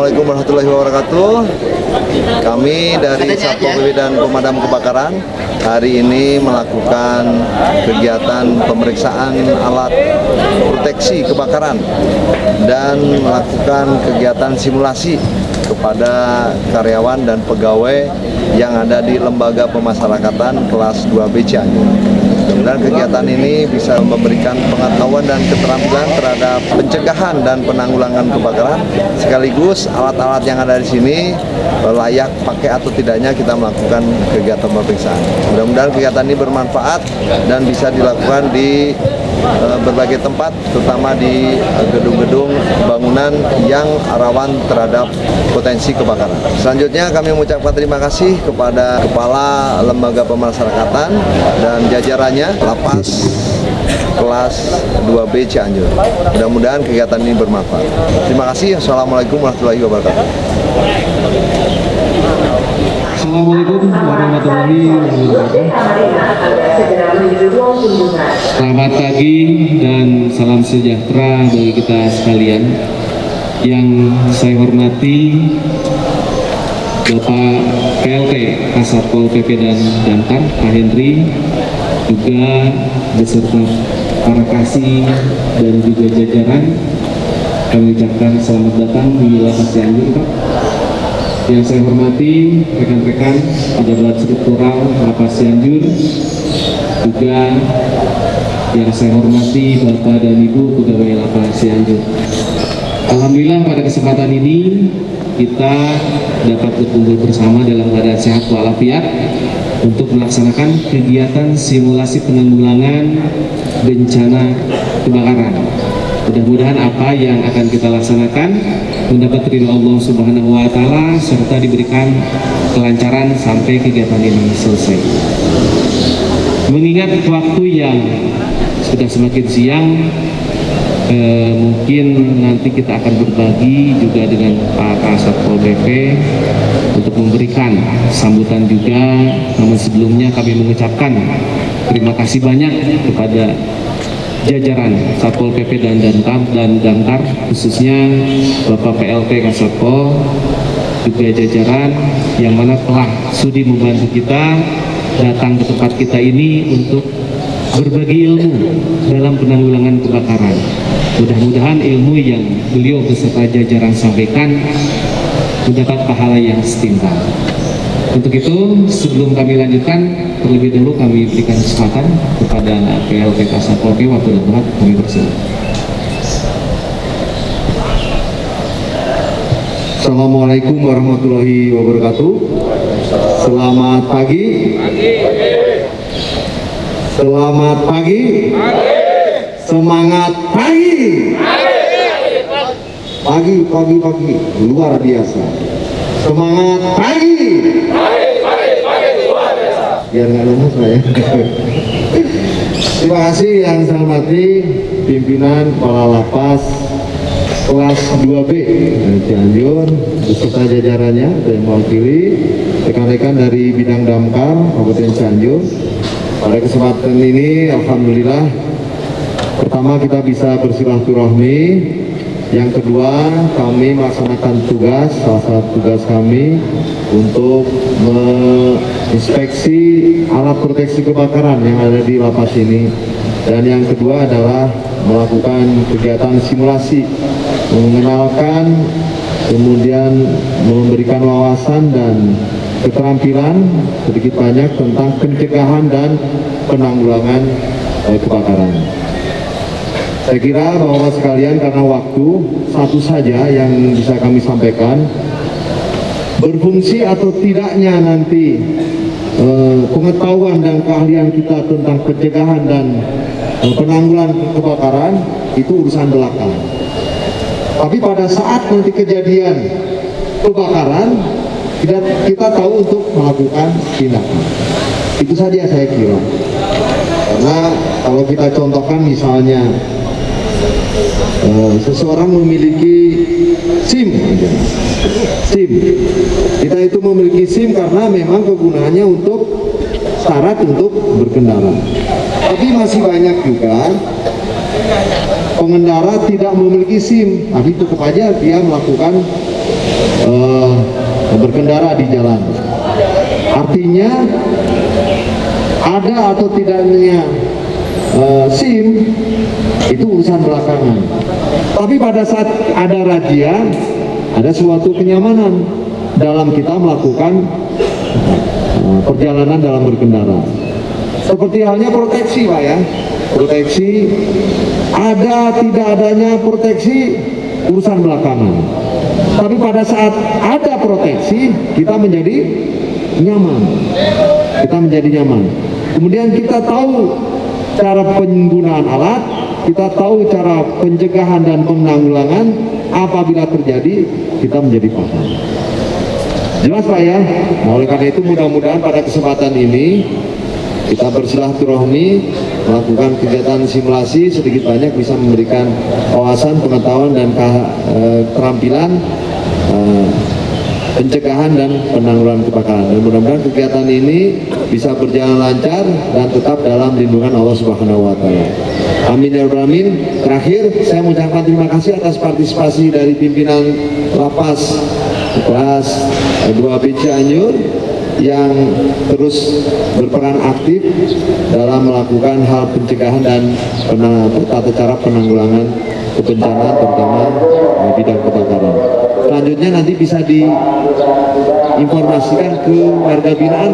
Assalamualaikum warahmatullahi wabarakatuh. Kami dari Satpol PP dan Pemadam Kebakaran hari ini melakukan kegiatan pemeriksaan alat proteksi kebakaran dan melakukan kegiatan simulasi kepada karyawan dan pegawai yang ada di Lembaga Pemasyarakatan kelas 2B Cianjur. Dan kegiatan ini bisa memberikan pengetahuan dan keterampilan terhadap pencegahan dan penanggulangan kebakaran, sekaligus alat-alat yang ada di sini layak pakai atau tidaknya kita melakukan kegiatan pemeriksaan. Mudah-mudahan kegiatan ini bermanfaat dan bisa dilakukan di berbagai tempat, terutama di gedung-gedung bangunan yang rawan terhadap potensi kebakaran. Selanjutnya kami mengucapkan terima kasih kepada Kepala Lembaga Pemasyarakatan dan jajarannya Lapas kelas 2B Cianjur. Mudah-mudahan kegiatan ini bermanfaat. Terima kasih. Assalamualaikum warahmatullahi wabarakatuh. Assalamualaikum warahmatullahi wabarakatuh. Selamat pagi dan salam sejahtera bagi kita sekalian. Yang saya hormati Bapak PLT Kasatpol PP dan Damkar Pak Henry, juga beserta para kasih dan juga jajaran, kami ucapkan selamat datang di Lapas Cianjur, Pak. Yang saya hormati rekan-rekan pejabat struktural Lapas Cianjur, juga yang saya hormati Bapak dan Ibu pegawai Lapas Cianjur. Alhamdulillah pada kesempatan ini kita dapat berkumpul bersama dalam keadaan sehat walafiat untuk melaksanakan kegiatan simulasi penanggulangan bencana kebakaran. Mudah-mudahan apa yang akan kita laksanakan mendapat ridho Allah Subhanahu wa Ta'ala serta diberikan kelancaran sampai kegiatan ini selesai. Mengingat waktu yang sudah semakin siang, mungkin nanti kita akan berbagi juga dengan Pak Kasatpol PP untuk memberikan sambutan juga. Namun sebelumnya kami mengucapkan terima kasih banyak kepada jajaran Satpol PP dan Damkar, khususnya Bapak PLT Kasatpol, juga jajaran yang mana telah sudi membantu kita datang ke tempat kita ini untuk berbagi ilmu dalam penanggulangan kebakaran. Mudah-mudahan ilmu yang beliau beserta jajaran sampaikan mendapat pahala yang setimpal. Untuk itu, sebelum kami lanjutkan, terlebih dahulu kami berikan kesempatan kepada PLT Kasatpol PP waktu dan tempat kami bersilakan. Assalamualaikum warahmatullahi wabarakatuh. Selamat pagi. Selamat pagi. Semangat pagi. Pagi luar biasa. Semangat pagi. Biar nggak lemes saya. Terima kasih yang saya hormati pimpinan Kepala Lapas kelas 2B Cianjur beserta jajarannya dan mewakili rekan-rekan dari bidang damkar Kabupaten Cianjur. Pada kesempatan ini alhamdulillah, pertama kita bisa bersilaturahmi, yang kedua kami melaksanakan tugas, salah satu tugas kami untuk menginspeksi alat proteksi kebakaran yang ada di lapas ini, dan yang kedua adalah melakukan kegiatan simulasi, mengenalkan, kemudian memberikan wawasan dan keterampilan sedikit banyak tentang pencegahan dan penanggulangan kebakaran. Saya kira Bapak sekalian, karena waktu satu saja yang bisa kami sampaikan, berfungsi atau tidaknya nanti pengetahuan dan keahlian kita tentang pencegahan dan penanggulangan kebakaran itu urusan belakang. Tapi pada saat nanti kejadian kebakaran, kita tahu untuk melakukan tindakan. Itu saja saya kira. Karena kalau kita contohkan misalnya seseorang memiliki SIM, kita itu memiliki SIM karena memang kegunaannya untuk syarat untuk berkendara. Tapi masih banyak juga pengendara tidak memiliki SIM, tapi tetap aja dia melakukan berkendara di jalan. Artinya ada atau tidaknya SIM itu urusan belakangan. Tapi pada saat ada razia, ada suatu kenyamanan dalam kita melakukan perjalanan dalam berkendara. Seperti halnya proteksi, Pak ya. Proteksi, ada tidak adanya proteksi urusan belakangan. Tapi pada saat ada proteksi, kita menjadi nyaman. Kita menjadi nyaman. Kemudian kita tahu cara penggunaan alat, kita tahu cara pencegahan dan penanggulangan apabila terjadi, kita menjadi paham. Jelas Pak ya? Nah, oleh karena itu mudah-mudahan pada kesempatan ini kita bersilaturahmi, melakukan kegiatan simulasi sedikit banyak bisa memberikan wawasan, pengetahuan dan keterampilan pencegahan dan penanggulangan kebakaran. Dan mudah-mudahan kegiatan ini bisa berjalan lancar dan tetap dalam lindungan Allah Subhanahu wa taala. Amin ya rabbal alamin. Terakhir, saya mengucapkan terima kasih atas partisipasi dari pimpinan Lapas kelas 2B Cianjur yang terus berperan aktif dalam melakukan hal pencegahan dan tata cara penanggulangan kebencanaan terutama bidang kebakaran. Selanjutnya nanti bisa diinformasikan ke warga binaan.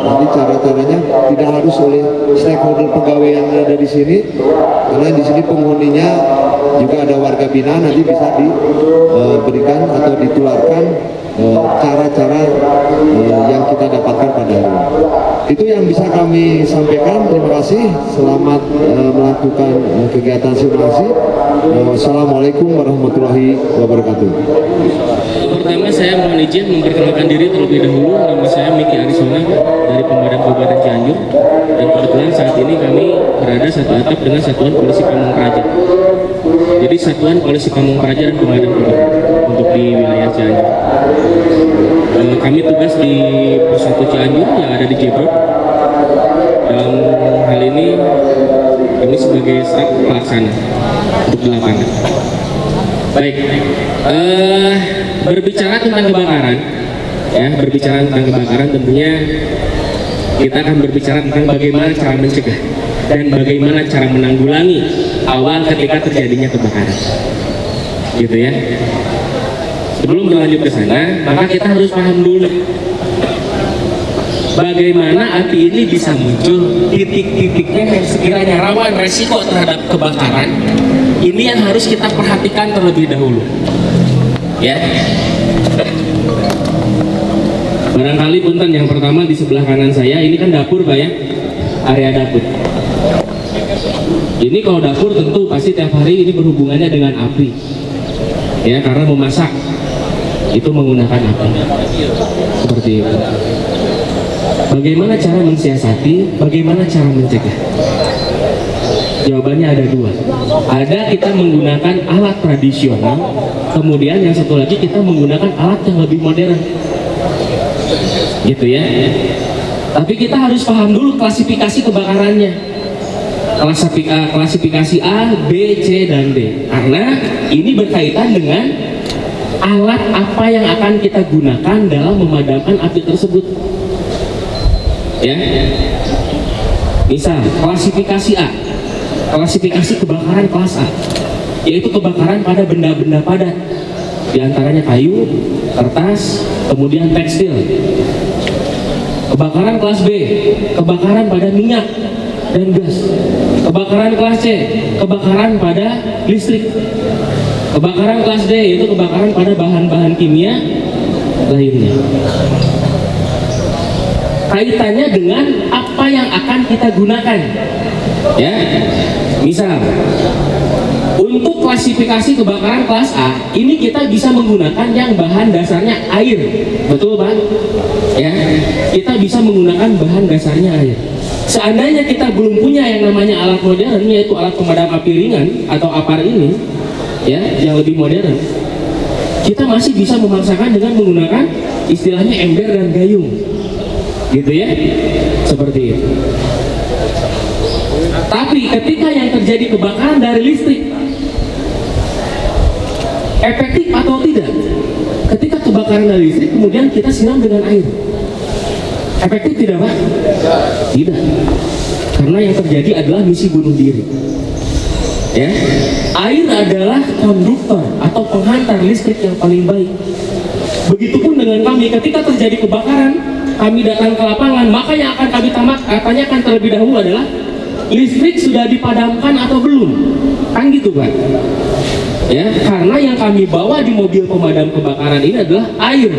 Nanti cara-caranya tidak harus oleh stakeholder pegawai yang ada di sini, karena di sini penghuninya juga ada warga binaan. Nanti bisa diberikan atau ditularkan cara-cara yang kita dapatkan pada hari ini. Itu yang bisa kami sampaikan. Terima kasih. Selamat melakukan kegiatan simulasi. Wassalamualaikum warahmatullahi wabarakatuh. Pertama saya mohon izin memperkenalkan diri terlebih dahulu. Nama saya Miki Arisona dari Pemadam Kabupaten Cianjur, dan kebetulan saat ini kami berada satu atap dengan Satuan Polisi Pamung Praja. Jadi Satuan Polisi Pamung Praja dan Pemadam Kebakaran untuk di wilayah Cianjur. Kami tugas di Pos 1 Cianjur yang ada di Jebrod. Dan hal ini kami sebagai staf pelaksana untuk di lapangan. Baik, berbicara tentang kebakaran, ya, berbicara tentang kebakaran tentunya kita akan berbicara tentang bagaimana cara mencegah dan bagaimana cara menanggulangi awal ketika terjadinya kebakaran, gitu ya. Sebelum berlanjut ke sana, maka kita harus paham dulu bagaimana api ini bisa muncul, titik-titiknya yang sekiranya rawan resiko terhadap kebakaran. Ini yang harus kita perhatikan terlebih dahulu, ya. Barangkali punten yang pertama di sebelah kanan saya ini kan dapur Pak ya, area dapur. Ini kalau dapur tentu pasti tiap hari ini berhubungannya dengan api, ya, karena memasak itu menggunakan api, seperti itu. Bagaimana cara mensiasati, bagaimana cara mencegah? Jawabannya ada dua. Ada kita menggunakan alat tradisional, kemudian yang satu lagi kita menggunakan alat yang lebih modern, gitu ya. Tapi kita harus paham dulu klasifikasi kebakarannya. Klasifikasi A, B, C, dan D. Karena ini berkaitan dengan alat apa yang akan kita gunakan dalam memadamkan api tersebut, ya. Misal klasifikasi A, klasifikasi kebakaran kelas A, yaitu kebakaran pada benda-benda padat, diantaranya kayu, kertas, kemudian tekstil. Kebakaran kelas B, kebakaran pada minyak dan gas. Kebakaran kelas C, kebakaran pada listrik. Kebakaran kelas D, yaitu kebakaran pada bahan-bahan kimia lainnya. Kaitannya dengan apa yang akan kita gunakan, ya. Misal untuk klasifikasi kebakaran kelas A ini kita bisa menggunakan yang bahan dasarnya air, betul Pak? Ya, kita bisa menggunakan bahan dasarnya air. Seandainya kita belum punya yang namanya alat modern, yaitu alat pemadam api ringan atau APAR ini, ya, yang lebih modern, kita masih bisa memaksakan dengan menggunakan istilahnya ember dan gayung, gitu ya, seperti itu. Tapi ketika yang terjadi kebakaran dari listrik, Efektif atau tidak? Ketika kebakaran dari listrik kemudian kita siram dengan air, efektif tidak Pak? Tidak, karena yang terjadi adalah misi bunuh diri. Ya, air adalah konduktor atau penghantar listrik yang paling baik. Begitupun dengan kami, ketika terjadi kebakaran, kami datang ke lapangan, maka yang akan kami tanyakan terlebih dahulu adalah listrik sudah dipadamkan atau belum, kan gitu Pak? Ya, karena yang kami bawa di mobil pemadam kebakaran ini adalah air.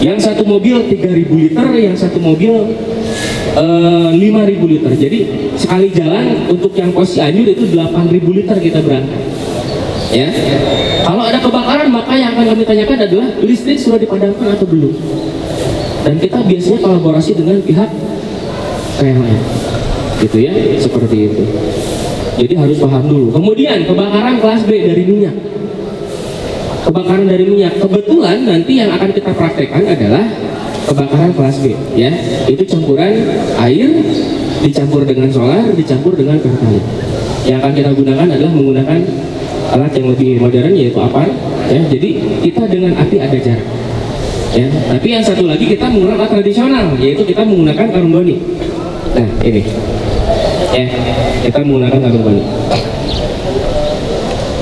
Yang satu mobil 3.000 liter, yang satu mobil 5.000 liter. Jadi sekali jalan untuk yang pos Cianjur itu 8.000 liter kita berangkat. Ya, kalau ada kebakaran maka yang akan kami tanyakan adalah listrik sudah dipadamkan atau belum. Dan kita biasanya kolaborasi dengan pihak PLN, gitu ya, seperti itu. Jadi harus paham dulu. Kemudian kebakaran kelas B dari minyak. Kebakaran dari minyak, kebetulan nanti yang akan kita praktekkan adalah kebakaran kelas B, ya. Itu campuran air dicampur dengan solar, dicampur dengan pertalite. Yang akan kita gunakan adalah menggunakan alat yang lebih modern yaitu APAR, ya. Jadi kita dengan api ada jarak. Ya, tapi yang satu lagi kita menggunakan alat tradisional, yaitu kita menggunakan karung goni. Nah, ini. Ya, kita menggunakan karung goni.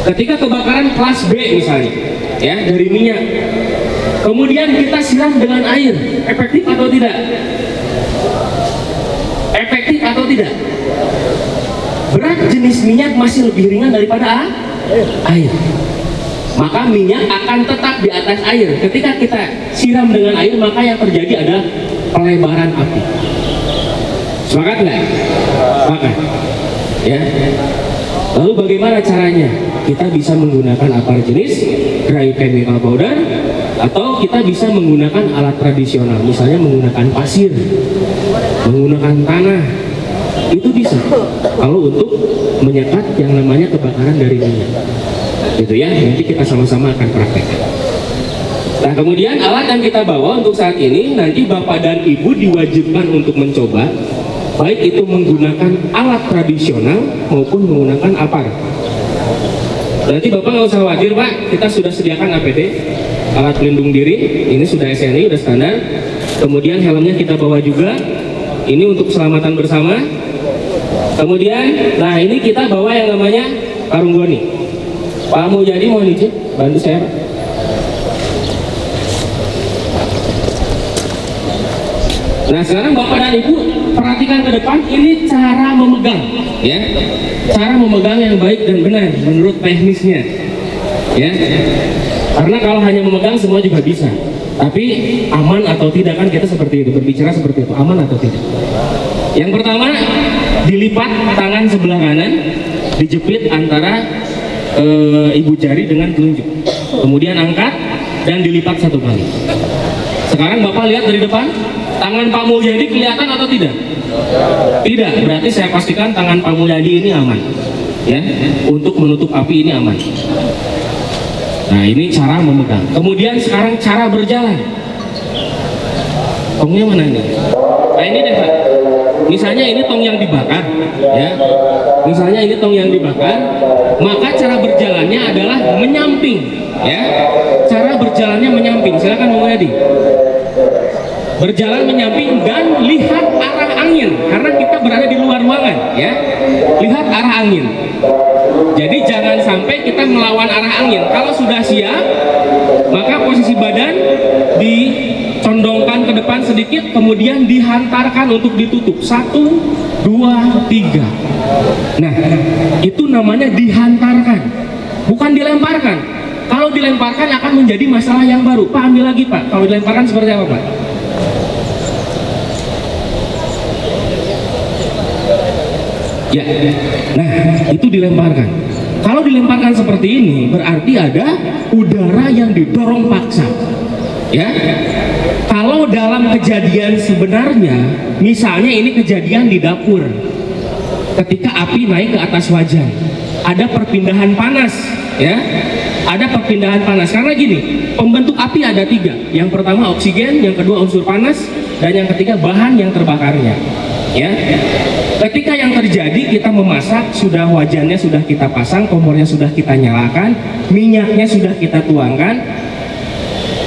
Ketika kebakaran kelas B misalnya, ya, dari minyak, kemudian kita siram dengan air, efektif atau tidak? Efektif atau tidak? Berat jenis minyak masih lebih ringan daripada air. Maka minyak akan tetap di atas air. Ketika kita siram dengan air, maka yang terjadi adalah pelebaran api. Sepakat nggak? Sepakat. Ya. Lalu bagaimana caranya? Kita bisa menggunakan APAR jenis dry chemical powder, atau kita bisa menggunakan alat tradisional, misalnya menggunakan pasir, menggunakan tanah. Itu bisa kalau untuk menyekat yang namanya kebakaran dari minyak. Gitu ya, nanti kita sama-sama akan praktekkan. Nah, kemudian alat yang kita bawa untuk saat ini, nanti Bapak dan Ibu diwajibkan untuk mencoba, baik itu menggunakan alat tradisional maupun menggunakan APAR. Nanti Bapak nggak usah khawatir Pak, kita sudah sediakan APD, alat pelindung diri, ini sudah SNI, sudah standar. Kemudian helmnya kita bawa juga, ini untuk keselamatan bersama. Kemudian, nah ini kita bawa yang namanya karung goni. Pak mau jadi mohon izin, bantu saya Pak. Nah sekarang Bapak dan Ibu perhatikan ke depan, ini cara memegang, ya, cara memegang yang baik dan benar menurut teknisnya, ya. Karena kalau hanya memegang semua juga bisa, tapi aman atau tidak kan kita seperti itu, berbicara seperti itu, aman atau tidak. Yang pertama, dilipat tangan sebelah kanan, dijepit antara ibu jari dengan telunjuk, kemudian angkat dan dilipat satu kali. Sekarang Bapak lihat dari depan, tangan Pak Mulyadi kelihatan atau tidak? Tidak, berarti saya pastikan tangan Pak Mulyadi ini aman, ya, untuk menutup api ini aman. Nah ini cara memegang. Kemudian sekarang cara berjalan. Tongnya mana nih? Nah ini deh Pak. Misalnya ini tong yang dibakar, ya. Misalnya ini tong yang dibakar, maka cara berjalannya adalah menyamping, ya. Cara berjalannya menyamping. Silakan Pak Mulyadi. Berjalan menyamping dan lihat arah angin, karena kita berada di luar ruangan, ya. Lihat arah angin. Jadi jangan sampai kita melawan arah angin. Kalau sudah siap, maka posisi badan dicondongkan ke depan sedikit, kemudian dihantarkan untuk ditutup. 1, 2, 3. Nah, itu namanya dihantarkan, bukan dilemparkan. Kalau dilemparkan akan menjadi masalah yang baru. Pak, ambil lagi Pak. Kalau dilemparkan seperti apa Pak? Ya, nah itu dilemparkan. Kalau dilemparkan seperti ini, berarti ada udara yang didorong paksa. Ya, kalau dalam kejadian sebenarnya, misalnya ini kejadian di dapur, ketika api naik ke atas wajan, ada perpindahan panas, ya, ada perpindahan panas. Karena gini, pembentuk api ada 3. Yang pertama oksigen, yang kedua unsur panas, dan yang ketiga bahan yang terbakarnya. Ya, ketika yang terjadi kita memasak, sudah wajannya sudah kita pasang, kompornya sudah kita nyalakan, minyaknya sudah kita tuangkan,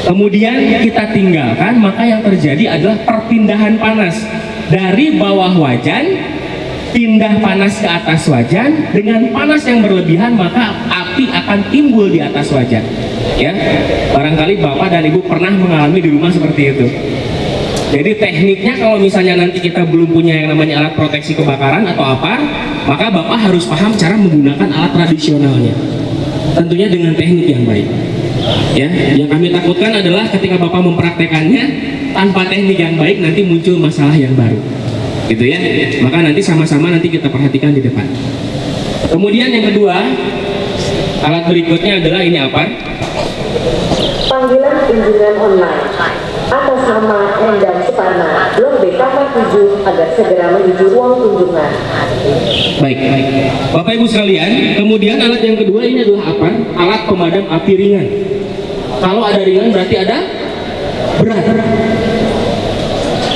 kemudian kita tinggalkan, maka yang terjadi adalah perpindahan panas dari bawah wajan, pindah panas ke atas wajan. Dengan panas yang berlebihan maka api akan timbul di atas wajan. Ya, barangkali Bapak dan Ibu pernah mengalami di rumah seperti itu. Jadi tekniknya kalau misalnya nanti kita belum punya yang namanya alat proteksi kebakaran atau apa, maka Bapak harus paham cara menggunakan alat tradisionalnya. Tentunya dengan teknik yang baik. Ya, yang kami takutkan adalah ketika Bapak mempraktekannya tanpa teknik yang baik nanti muncul masalah yang baru. Gitu ya. Maka nanti sama-sama nanti kita perhatikan di depan. Kemudian yang kedua, alat berikutnya adalah ini apa? Panggilan kunjungan online atas nama Endang Suparna, Blok B Kamar 7 agar segera menuju ruang kunjungan. Baik, Bapak Ibu sekalian, kemudian alat yang kedua ini adalah apa? Alat pemadam api ringan. Kalau ada ringan berarti ada berat.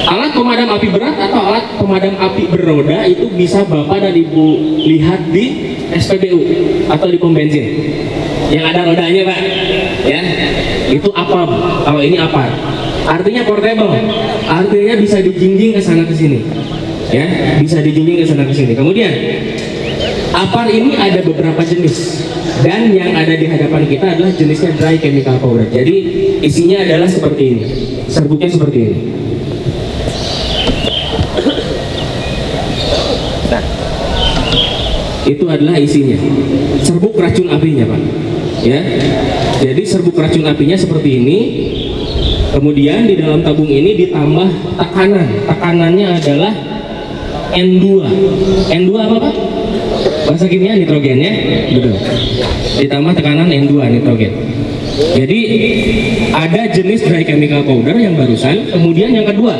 Alat pemadam api berat atau alat pemadam api beroda itu bisa Bapak dan Ibu lihat di SPBU atau di pom bensin yang ada rodanya, Pak. Ya, itu apa? Kalau ini apa? Artinya portable, artinya bisa dijinjing ke sana ke sini. Ya, bisa dijinjing ke sana ke sini. Kemudian apar ini ada beberapa jenis dan yang ada di hadapan kita adalah jenisnya dry chemical powder. Jadi isinya adalah seperti ini, serbuknya seperti ini. Nah, itu adalah isinya, serbuk racun apinya, Pak. Ya, jadi serbuk racun apinya seperti ini. Kemudian di dalam tabung ini ditambah tekanan. Tekanannya adalah N2. N2 apa, Pak? Bahasa kimia nitrogen ya? Betul. Ditambah tekanan N2 nitrogen. Jadi ada jenis dry chemical powder yang barusan. Kemudian yang kedua,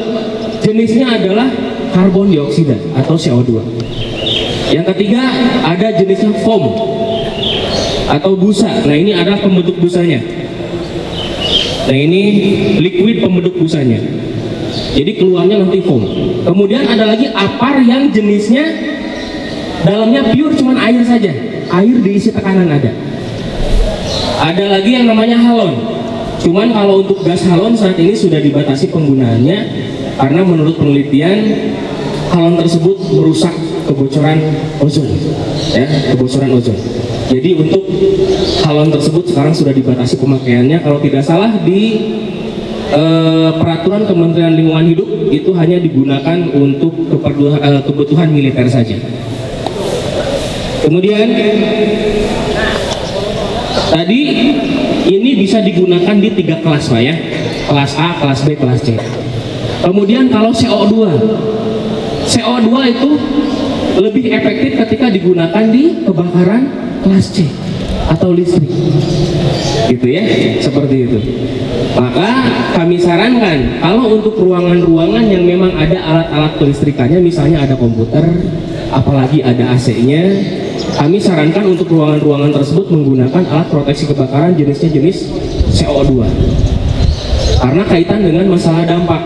jenisnya adalah karbon dioksida atau CO2. Yang ketiga ada jenisnya foam atau busa. Nah, ini adalah pembentuk busanya. Nah, ini liquid pembentuk busanya. Jadi keluarnya nanti foam. Kemudian ada lagi apar yang jenisnya dalamnya pure cuman air saja. Air diisi tekanan ada. Ada lagi yang namanya halon. Cuman kalau untuk gas halon saat ini sudah dibatasi penggunaannya karena menurut penelitian halon tersebut merusak kebocoran ozon. Ya, kebocoran ozon. Jadi untuk halon tersebut sekarang sudah dibatasi pemakaiannya. Kalau tidak salah di peraturan Kementerian Lingkungan Hidup itu hanya digunakan untuk kebutuhan militer saja. Kemudian tadi ini bisa digunakan di 3 kelas, Pak ya. Kelas A, kelas B, kelas C. Kemudian kalau CO2 itu lebih efektif ketika digunakan di kebakaran kelas C atau listrik, gitu ya, seperti itu. Maka kami sarankan kalau untuk ruangan-ruangan yang memang ada alat-alat kelistrikannya, misalnya ada komputer, apalagi ada AC-nya, kami sarankan untuk ruangan-ruangan tersebut menggunakan alat proteksi kebakaran jenisnya jenis CO2, karena kaitan dengan masalah dampak,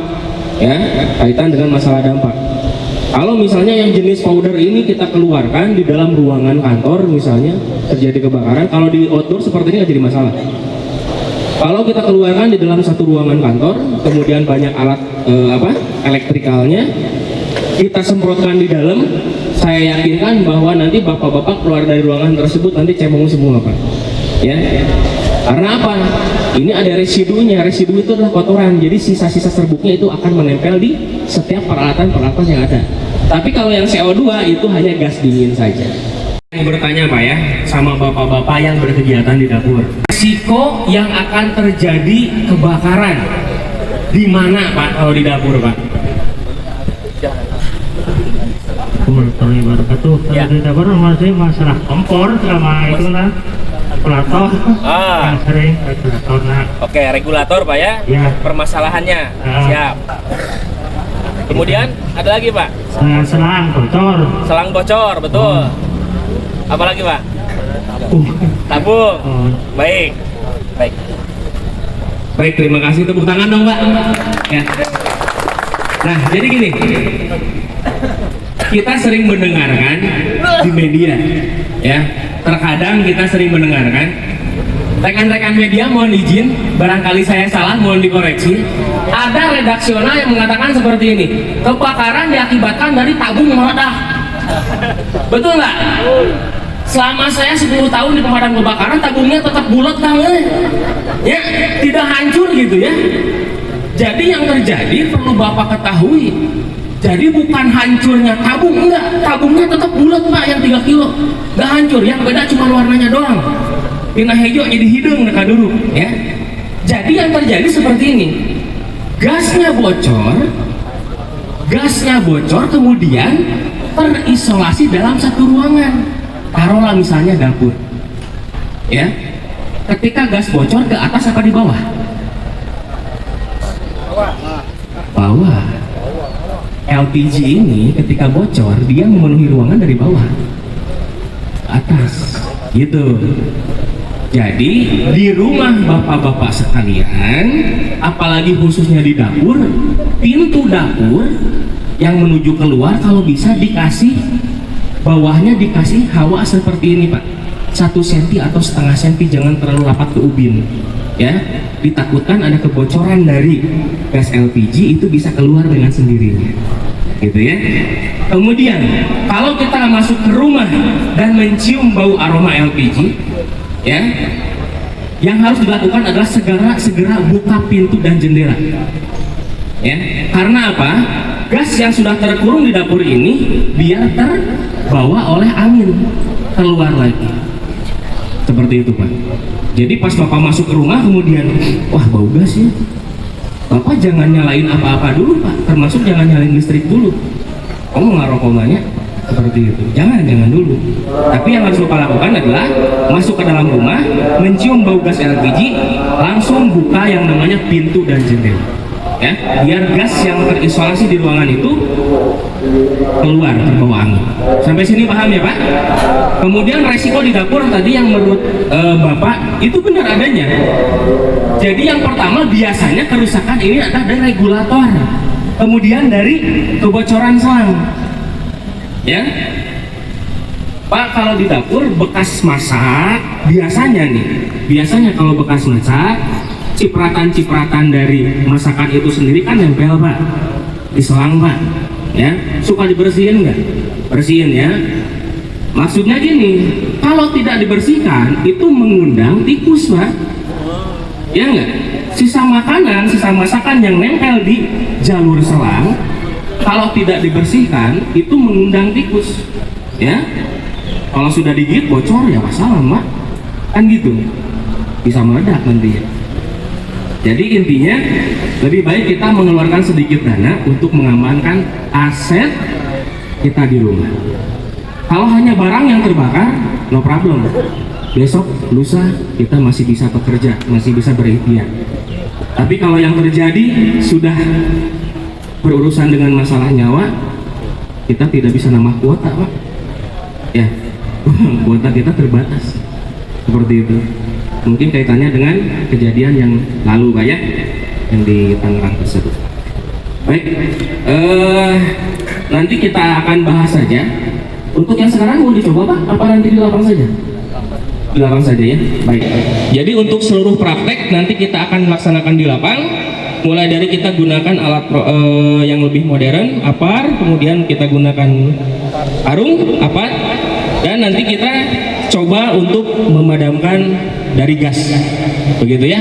ya, kaitan dengan masalah dampak. Kalau misalnya yang jenis powder ini kita keluarkan di dalam ruangan kantor, misalnya terjadi kebakaran, kalau di outdoor seperti ini nggak jadi masalah. Kalau kita keluarkan di dalam satu ruangan kantor, kemudian banyak alat elektrikalnya, kita semprotkan di dalam, saya yakinkan bahwa nanti bapak-bapak keluar dari ruangan tersebut nanti cemong semua, Pak. Ya, karena apa? Ini ada residunya. Residu itu adalah kotoran, jadi sisa-sisa serbuknya itu akan menempel di setiap peralatan-peralatan yang ada. Tapi kalau yang CO2 itu hanya gas dingin saja. Yang bertanya, Pak ya, sama bapak-bapak yang berkegiatan di dapur, risiko yang akan terjadi kebakaran di mana, Pak, kalau di dapur, Pak? Assalamualaikum wabarakatuh. Kalau di dapur masih masalah kompor sama itu lah, regulator yang sering regulator. Oke, regulator, Pak ya, Ya. permasalahannya. Siap. Kemudian ada lagi, Pak, Selang bocor. selang bocor, betul. Apalagi, Pak? Tabung. Baik. Baik, terima kasih. Tepuk tangan dong, Pak. Ya. Nah, jadi gini, kita sering mendengarkan di media, ya. Terkadang kita sering mendengarkan, rekan-rekan media mohon izin, barangkali saya salah, mohon dikoreksi. Ada redaksional yang mengatakan seperti ini, kebakaran diakibatkan dari tabung meledak. Betul nggak? Selama saya 10 tahun di pemadam kebakaran, tabungnya tetap bulat banget, ya, tidak hancur gitu ya. Jadi yang terjadi perlu Bapak ketahui, jadi bukan hancurnya tabung, enggak, tabungnya tetap bulat Pak, yang 3 kilo nggak hancur, yang beda cuma warnanya doang, pina hijau jadi hidung mereka dulu ya. Jadi yang terjadi seperti ini, gasnya bocor kemudian terisolasi dalam satu ruangan, taruhlah misalnya dapur ya. Ketika gas bocor, ke atas apa di bawah? Bawah. LPG ini ketika bocor dia memenuhi ruangan dari bawah ke atas gitu. Jadi di rumah bapak-bapak sekalian, apalagi khususnya di dapur, pintu dapur yang menuju keluar kalau bisa dikasih, bawahnya dikasih hawa seperti ini Pak, 1 cm atau setengah cm, jangan terlalu rapat ke ubin ya. Ditakutkan ada kebocoran dari gas LPG, itu bisa keluar dengan sendirinya gitu ya. Kemudian kalau kita masuk ke rumah dan mencium bau aroma LPG ya, yang harus dilakukan adalah segera buka pintu dan jendela ya. Karena apa? Gas yang sudah terkurung di dapur ini biar terbawa oleh angin keluar lagi seperti itu Pak. Jadi pas Bapak masuk ke rumah kemudian, wah bau gas ya, Bapak jangan nyalain apa-apa dulu Pak, termasuk jangan nyalain listrik dulu. Kamu ngerokok banyak seperti itu, jangan dulu. Tapi yang harus Bapak lakukan adalah masuk ke dalam rumah, mencium bau gas LPG, langsung buka yang namanya pintu dan jendela ya, biar gas yang terisolasi di ruangan itu keluar terbawa angin. Sampai sini paham ya Pak? Kemudian resiko di dapur tadi yang menurut Bapak itu benar adanya. Jadi yang pertama biasanya kerusakan ini ada dari regulator, kemudian dari kebocoran selang ya Pak. Kalau di dapur bekas masak, biasanya kalau bekas masak, cipratan-cipratan dari masakan itu sendiri kan nempel Pak di selang Pak ya. Suka dibersihin nggak? Bersihin ya. Maksudnya gini, kalau tidak dibersihkan itu mengundang tikus Pak ya nggak? Sisa makanan, sisa masakan yang nempel di jalur selang, kalau tidak dibersihkan itu mengundang tikus ya. Kalau sudah digigit bocor ya masalah Mak, kan gitu, bisa meledak nanti ya. Jadi intinya lebih baik kita mengeluarkan sedikit dana untuk mengamankan aset kita di rumah. Kalau hanya barang yang terbakar, no problem. Besok, lusa kita masih bisa bekerja, masih bisa berikhtiar. Tapi kalau yang terjadi sudah berurusan dengan masalah nyawa, kita tidak bisa nambah kuota Pak ya. Kuota kita terbatas seperti itu. Mungkin kaitannya dengan kejadian yang lalu Pak ya, yang di Tangerang tersebut. Baik, nanti kita akan bahas saja. Untuk yang sekarang mau dicoba Pak, apa nanti di lapang saja? Di lapang saja ya. Baik. Jadi untuk seluruh praktek nanti kita akan melaksanakan di lapang. Mulai dari kita gunakan alat yang lebih modern, apar, kemudian kita gunakan arung, apar, dan nanti kita coba untuk memadamkan dari gas, begitu ya.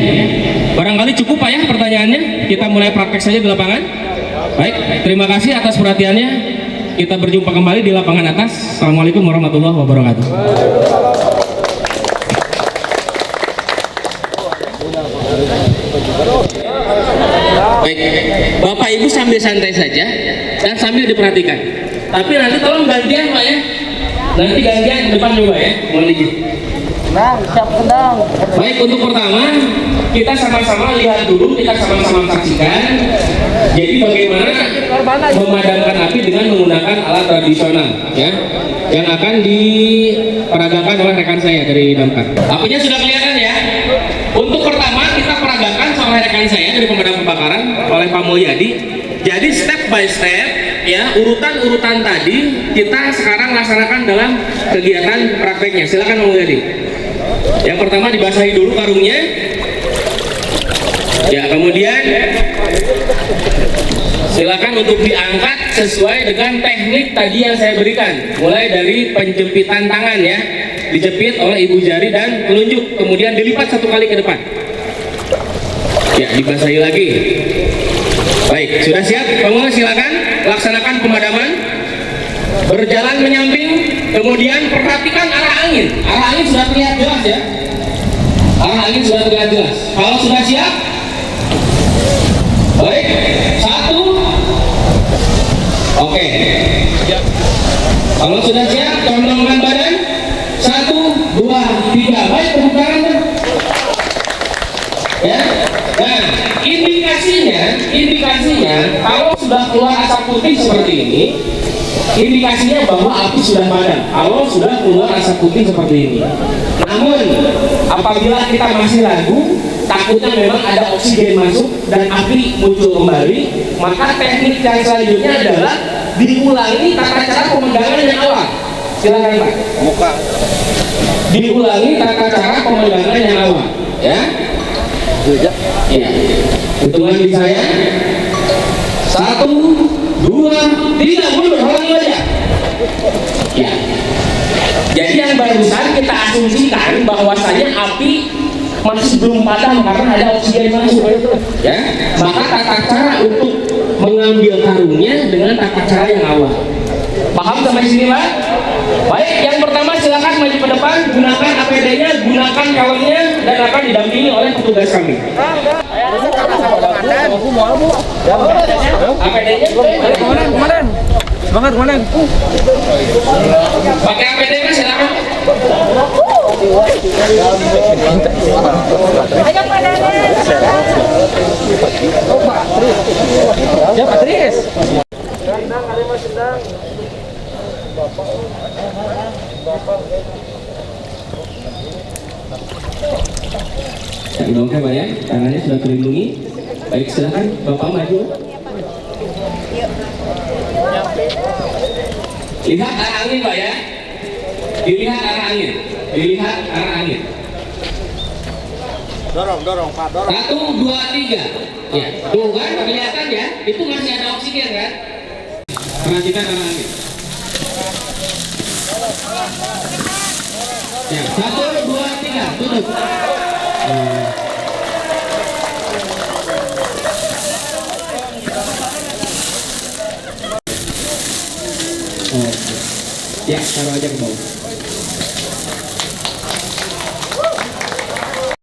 Barangkali cukup Pak ya pertanyaannya, kita mulai praktek saja di lapangan. Baik, terima kasih atas perhatiannya. Kita berjumpa kembali di lapangan atas. Assalamualaikum warahmatullahi wabarakatuh. Baik, Bapak Ibu sambil santai saja dan sambil diperhatikan. Tapi nanti tolong gantian Pak ya. Nanti gantian depan coba ya, mohon izin. Baik, untuk pertama kita sama-sama lihat dulu, kita sama-sama saksikan. Jadi bagaimana memadamkan api dengan menggunakan alat tradisional ya, yang akan diperagakan oleh rekan saya dari Damkar. Apinya sudah kelihatan ya. Untuk pertama kita peragakan oleh rekan saya dari pemadam kebakaran oleh Pak Mulyadi. Jadi step by step ya, urutan-urutan tadi kita sekarang laksanakan dalam kegiatan prakteknya. Silakan Om Mulyadi. Yang pertama dibasahi dulu karungnya. Ya, kemudian silakan untuk diangkat sesuai dengan teknik tadi yang saya berikan. Mulai dari penjempitan tangan ya, dijepit oleh ibu jari dan telunjuk, kemudian dilipat 1 kali ke depan. Ya, dibasahi lagi. Baik, sudah siap? Pengulas silakan laksanakan pemadaman. Berjalan menyamping, kemudian perhatikan arah angin. Arah angin sudah terlihat jelas ya. Arah angin sudah terlihat jelas. Kalau sudah siap, baik, 1. Oke. Kalau sudah siap, condongkan badan. 1, 2, 3. Baik, tepuk tangan. Ya. Nah, indikasinya kalau sudah keluar asap putih seperti ini, indikasinya bahwa api sudah padam. Kalau sudah keluar asap putih seperti ini. Namun, apabila kita masih ragu, takutnya memang ada oksigen masuk dan api muncul kembali, maka teknik yang selanjutnya adalah diulangi tata cara pemegangan yang awal. Silakan Pak. Diulangi tata cara pemegangan yang awal, ya. Ya. Hitungan di saya. 1, 2, 3, mundur, ulangi aja. Ya. Jadi yang barusan kita asumsikan bahwasanya api masih belum padam karena ada oksigen masuk, ya. Maka tata cara untuk mengambil karungnya dengan tata cara yang awal. Paham sampai sini Pak? Baik, yang pertama silakan maju ke depan, gunakan APD-nya, gunakan helmnya, dan akan didampingi oleh petugas kami. APD-nya kemarin. Pakai APD Mas, silakan. Ya Patris. Oke Pak ya, tangannya sudah terlindungi. Baik, silakan Bapak maju. Lihat arah angin Pak ya. Dilihat arah angin. Dilihat arah angin. Dorong Pak, dorong. 1, 2, 3. Ya, tuh kan kelihatan ya. Itu masih ada oksigen kan? Perhatikan arah angin. Ya, 1, 2, 3, tutup. Ya, taruh aja ke bawah.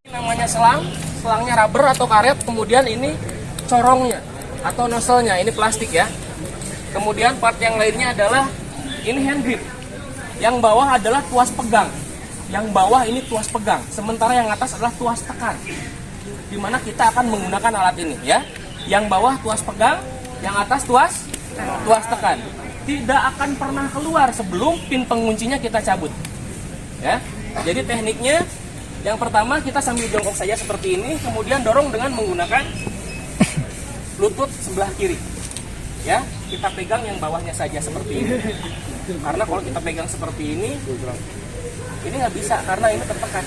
Namanya selangnya rubber atau karet, kemudian ini corongnya atau nozzle-nya, ini plastik ya. Kemudian part yang lainnya adalah ini hand grip. Yang bawah adalah tuas pegang. Yang bawah ini tuas pegang, sementara yang atas adalah tuas tekan. Dimana kita akan menggunakan alat ini ya. Yang bawah tuas pegang, yang atas tuas tekan. Tidak akan pernah keluar sebelum pin penguncinya kita cabut. Ya. Jadi tekniknya yang pertama kita sambil jongkok saja seperti ini, kemudian dorong dengan menggunakan lutut sebelah kiri. Ya, kita pegang yang bawahnya saja seperti ini. Karena kalau kita pegang seperti ini nggak bisa karena ini tertekan.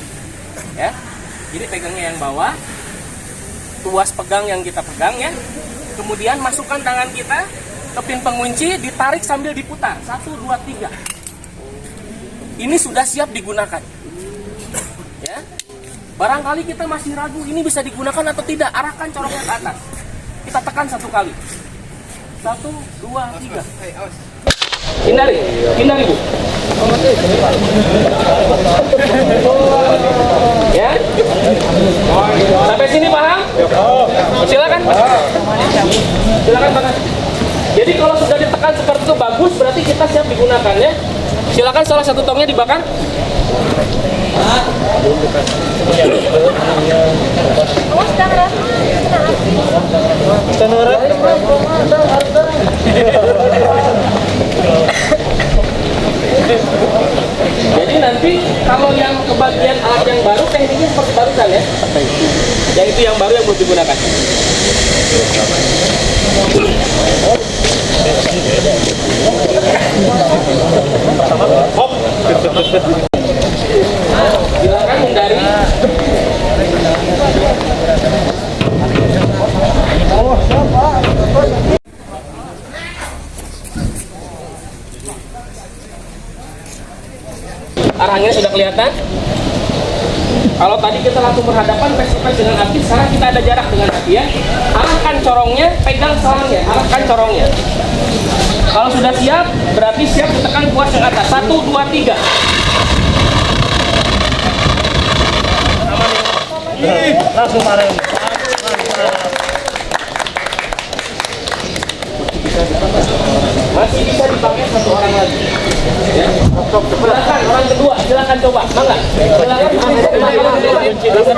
Ya, jadi pegangnya yang bawah, tuas pegang yang kita pegang ya. Kemudian masukkan tangan kita ke pin pengunci, ditarik sambil diputar. 1, 2, 3. Ini sudah siap digunakan. Ya, barangkali kita masih ragu ini bisa digunakan atau tidak. Arahkan corongnya ke atas. Kita tekan 1 kali. 1, 2, 3. Hindari Bu. Ya, sampai sini paham? Silakan. Silakan Pak. Jadi kalau sudah ditekan seperti itu bagus, berarti kita siap digunakan ya. Silakan salah satu tongnya dibakar. Jadi nanti kalau yang kebagian alat yang baru tekniknya seperti barusan ya. Yang itu yang baru yang belum digunakan. Silakan hindari. Arahnya sudah kelihatan. Kalau tadi kita langsung berhadapan face to face dengan api, sekarang kita ada jarak dengan api ya. Arahkan corongnya, pegang selangnya, arahkan corongnya. Kalau sudah siap, berarti siap ditekan kuas yang atas. 1, 2, 3. Langsung bareng. Masih bisa dipakai satu orang lagi. Ya. Silakan orang kedua, silakan coba. Mangga. Silakan.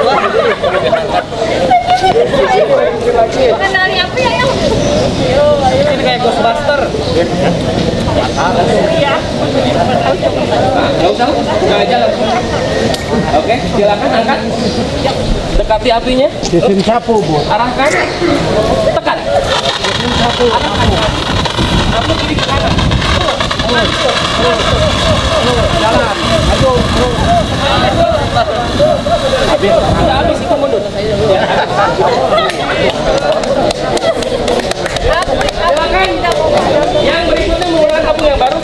Bukan dari apa ya yang Ini kayak Ghostbuster. iya. Nggak usah, buka aja langsung. Oke, silakan angkat. Dekati apinya. Sistem sapu, Bu. Arahkan. Tekan. Arahkan. Api kiri ke kanan. Jalan. Aduh. Udah habis itu mundur. Silakan. Yang berikutnya menggunakan tabung yang baru.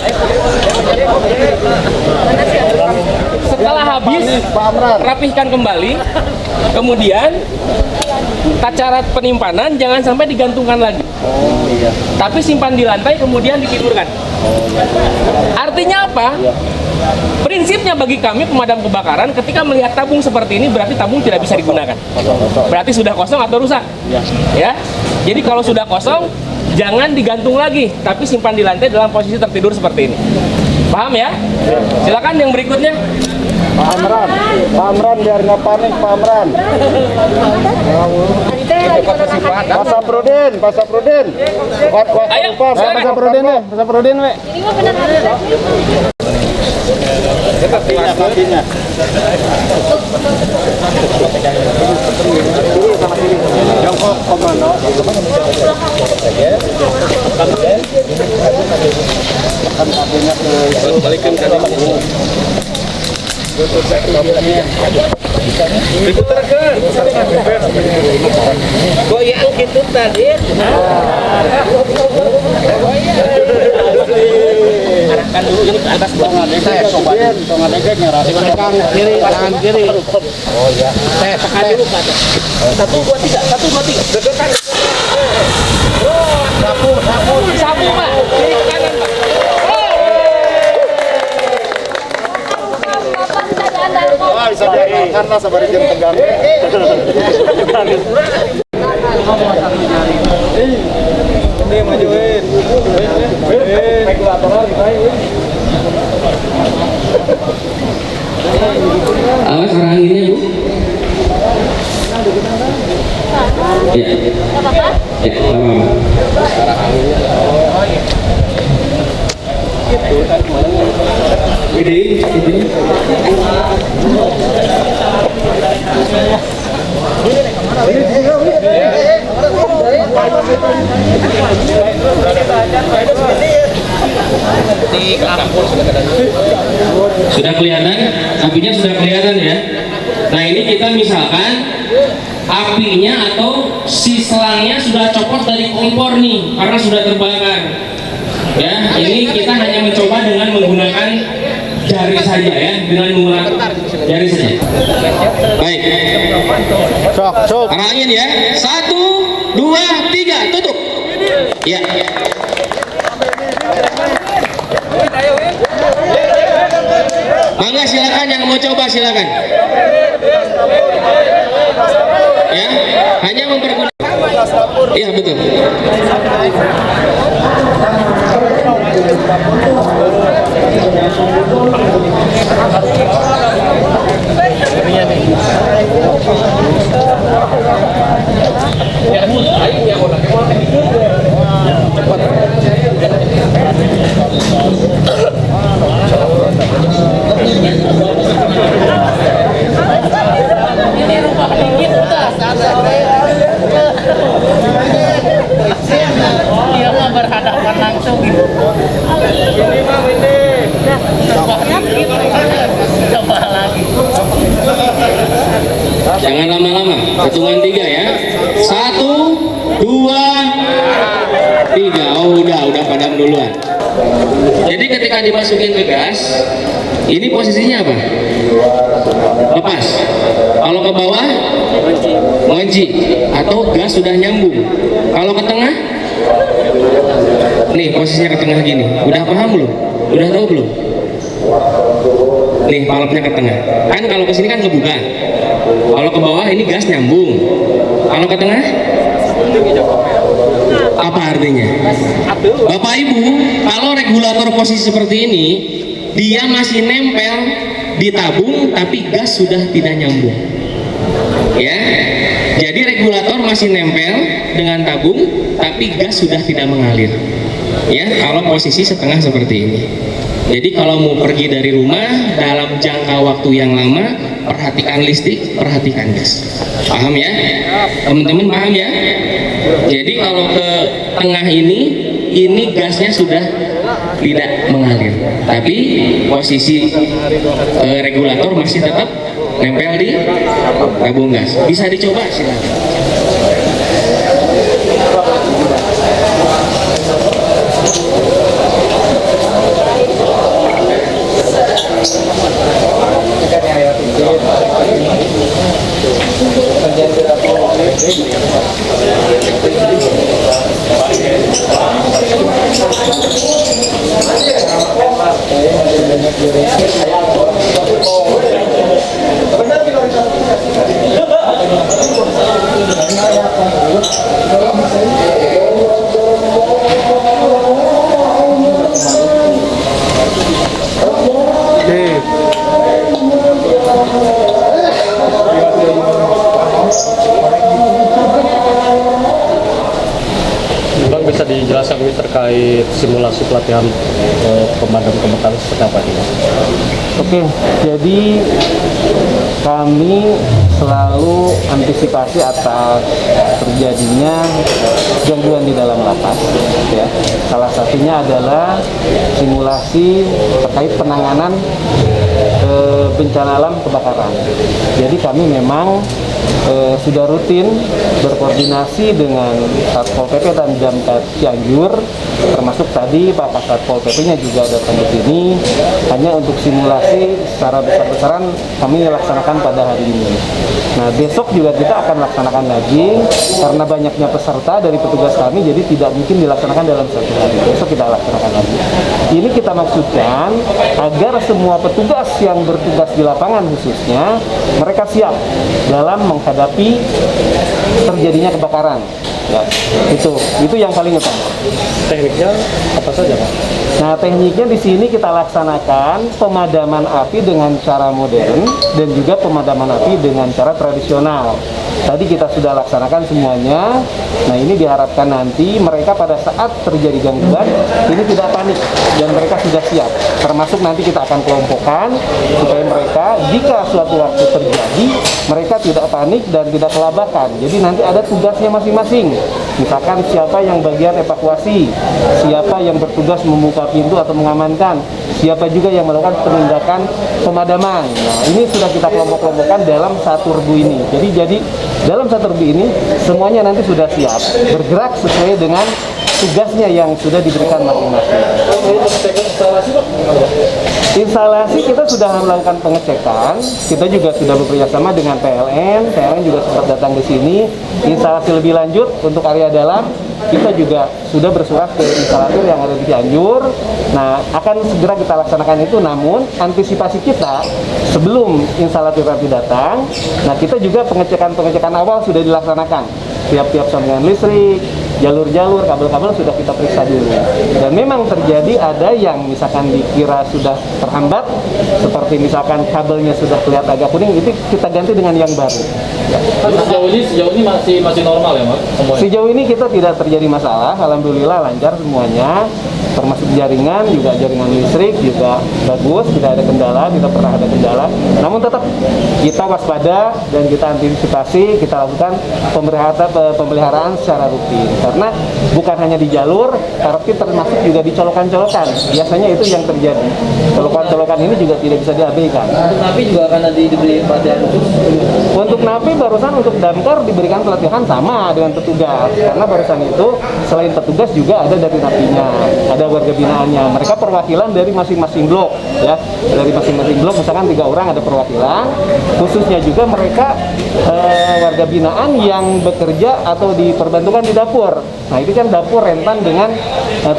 Setelah habis, rapihkan kembali. Kemudian cara penyimpanan jangan sampai digantungkan lagi. Tapi simpan di lantai kemudian ditidurkan. Artinya apa? Prinsipnya bagi kami pemadam kebakaran, ketika melihat tabung seperti ini berarti tabung tidak bisa digunakan. Berarti sudah kosong atau rusak. Ya. Jadi kalau sudah kosong jangan digantung lagi, tapi simpan di lantai dalam posisi tertidur seperti ini. Paham ya? Silakan yang berikutnya. Pak Amran biar nggak panik, Pak Amran. Pak Saprudin. Ayo, Pak Saprudin deh, Pak Saprudin, we. Ini mah benar ada. Kakinya. Jongkok komando. Balikin ke diputarkan. Goyang gitu tadi. Arahkan dulu ini ke atas bawah. Tangan kiri, tangan kiri. Oh ya. Tekan dulu ke atas. 1, 2, 3. 1, 2, 3. Gedekan. Sapu, Pak. Kiri ke kanan, Pak. Wah, bisa diarahkan lah sabar jam tegang. Ini majuin. Awas arahinnya, Bu. Ya. Apa-apa? Ya, apa-apa. Ini. Sudah kelihatan? Apinya sudah kelihatan ya? Nah ini kita misalkan apinya atau si selangnya sudah copot dari kompor nih karena sudah terbakar. Ya, ini kita hanya mencoba dengan menggunakan jari saja ya, dengan menggunakan jari saja. Baik. Sok. Arangin ya. 1, 2, 3, tutup. Ya. Mangga silakan yang mau coba silakan. Ya, hanya mempergunakan. Iya betul. Dia mah berhadapan langsung. lama-lama. Hitungan 3 ya. 1, 2, 3. Oh udah padam duluan. Jadi ketika dimasukin ke gas, ini posisinya apa? Lepas. Kalau ke bawah, ngunci atau gas sudah nyambung. Kalau ke tengah, nih posisinya ke tengah gini. Udah paham belum? Udah tahu belum? Nih valve-nya ke tengah. Kan kalau ke sini kan kebuka. Kalau ke bawah ini gas nyambung. Kalau ke tengah, apa artinya? Bapak Ibu, kalau regulator posisi seperti ini, dia masih nempel di tabung tapi gas sudah tidak nyambung. Ya. Jadi regulator masih nempel dengan tabung tapi gas sudah tidak mengalir. Ya, kalau posisi setengah seperti ini. Jadi kalau mau pergi dari rumah dalam jangka waktu yang lama, perhatikan listrik, perhatikan gas. Paham ya? Teman-teman paham ya? Jadi kalau ke tengah ini gasnya sudah tidak mengalir. Tapi posisi regulator masih tetap nempel di tabung gas. Bisa dicoba silakan. Bang, bisa dijelaskan ini terkait simulasi pelatihan pemadam kebakaran seperti apa ini? Oke, jadi kami selalu antisipasi atas terjadinya gangguan di dalam lapas. Ya. Salah satunya adalah simulasi terkait penanganan bencana alam kebakaran. Jadi kami memang sudah rutin berkoordinasi dengan Satpol PP dan Damkar Cianjur, termasuk tadi Pak Satpol PP-nya juga datang ke sini hanya untuk simulasi secara besar-besaran kami laksanakan pada hari ini. Nah, besok juga kita akan laksanakan lagi karena banyaknya peserta dari petugas kami, jadi tidak mungkin dilaksanakan dalam satu hari. Besok kita laksanakan lagi. Ini kita maksudkan agar semua petugas yang bertugas di lapangan khususnya mereka siap dalam menghadapi terjadinya kebakaran. Ya, itu yang paling utama. Tekniknya apa saja, Pak? Nah, tekniknya di sini kita laksanakan pemadaman api dengan cara modern dan juga pemadaman api dengan cara tradisional. Tadi kita sudah laksanakan semuanya. Nah, ini diharapkan nanti mereka pada saat terjadi gangguan ini tidak panik dan mereka sudah siap. Termasuk nanti kita akan kelompokkan supaya mereka jika suatu waktu terjadi mereka tidak panik dan tidak kelabakan. Jadi nanti ada tugasnya masing-masing. Misalkan siapa yang bagian evakuasi, siapa yang bertugas membuka pintu atau mengamankan, siapa juga yang melakukan penindakan pemadaman. Nah, ini sudah kita kelompok-kelompokkan dalam satu regu ini. Jadi dalam satu regu ini semuanya nanti sudah siap bergerak sesuai dengan tugasnya yang sudah diberikan masing-masing. Instalasi kita sudah melakukan pengecekan, kita juga sudah bekerjasama dengan PLN juga sempat datang ke sini. Instalasi lebih lanjut untuk area dalam, kita juga sudah bersurat ke instalator yang ada di Cianjur. Nah, akan segera kita laksanakan itu, namun antisipasi kita sebelum instalator nanti datang, nah kita juga pengecekan awal sudah dilaksanakan. Tiap-tiap sambungan listrik, jalur-jalur, kabel-kabel sudah kita periksa dulu. Dan memang terjadi ada yang misalkan dikira sudah terhambat, seperti misalkan kabelnya sudah kelihatan agak kuning, itu kita ganti dengan yang baru. Ya. Sejauh ini masih normal ya, Mas? Semuanya? Sejauh ini kita tidak terjadi masalah, alhamdulillah lancar semuanya, termasuk jaringan juga, jaringan listrik juga bagus, tidak ada kendala, tidak pernah ada kendala. Namun tetap kita waspada dan kita antisipasi, kita lakukan pemeliharaan secara rutin. Karena bukan hanya di jalur, tapi termasuk juga di colokan-colokan. Biasanya itu yang terjadi. Colokan-colokan ini juga tidak bisa diabaikan. Untuk napi juga akan diberi perhatian khusus. Untuk napi barusan untuk damkar diberikan pelatihan sama dengan petugas, karena barusan itu selain petugas juga ada dari napinya, ada warga binaannya. Mereka perwakilan dari masing-masing blok, ya, dari masing-masing blok misalkan 3 orang ada perwakilan. Khususnya juga mereka warga binaan yang bekerja atau diperbantukan di dapur. Nah itu kan dapur rentan dengan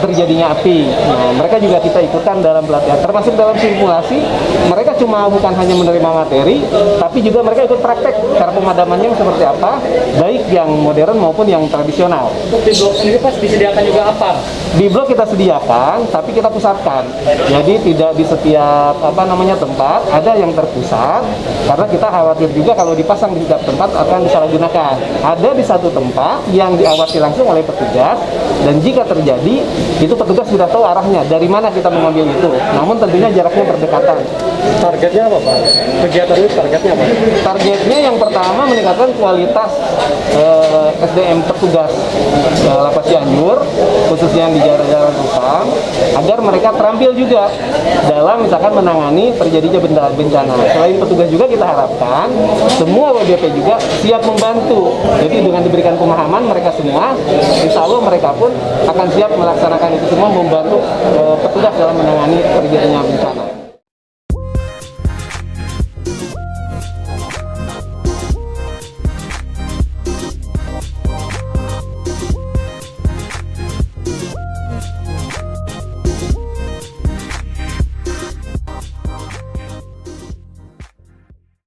terjadinya api. Nah mereka juga kita ikutkan dalam pelatihan, termasuk dalam simulasi. Mereka cuma bukan hanya menerima materi, tapi juga mereka ikut praktek cara pemadamannya seperti apa, baik yang modern maupun yang tradisional. Di blok sendiri Pak disediakan juga apa? Di blok kita sediakan, tapi kita pusatkan. Jadi tidak di setiap tempat ada yang terpusat, karena kita khawatir juga kalau dipasang di setiap tempat akan disalahgunakan. Ada di satu tempat yang diawasi langsung oleh petugas, dan jika terjadi itu petugas sudah tahu arahnya dari mana kita mengambil itu. Namun tentunya jaraknya berdekatan. Targetnya apa Pak? Kegiatan ini targetnya apa? Targetnya yang pertama meningkatkan kualitas SDM petugas Lapas Cianjur, khususnya yang di jalan-jalan utama, agar mereka terampil juga dalam misalkan menangani terjadinya bencana. Selain petugas juga kita harapkan semua WBP juga siap membantu. Jadi dengan diberikan pemahaman mereka semua, insya Allah mereka pun akan siap melaksanakan itu semua, membantu petugas dalam menangani terjadinya bencana.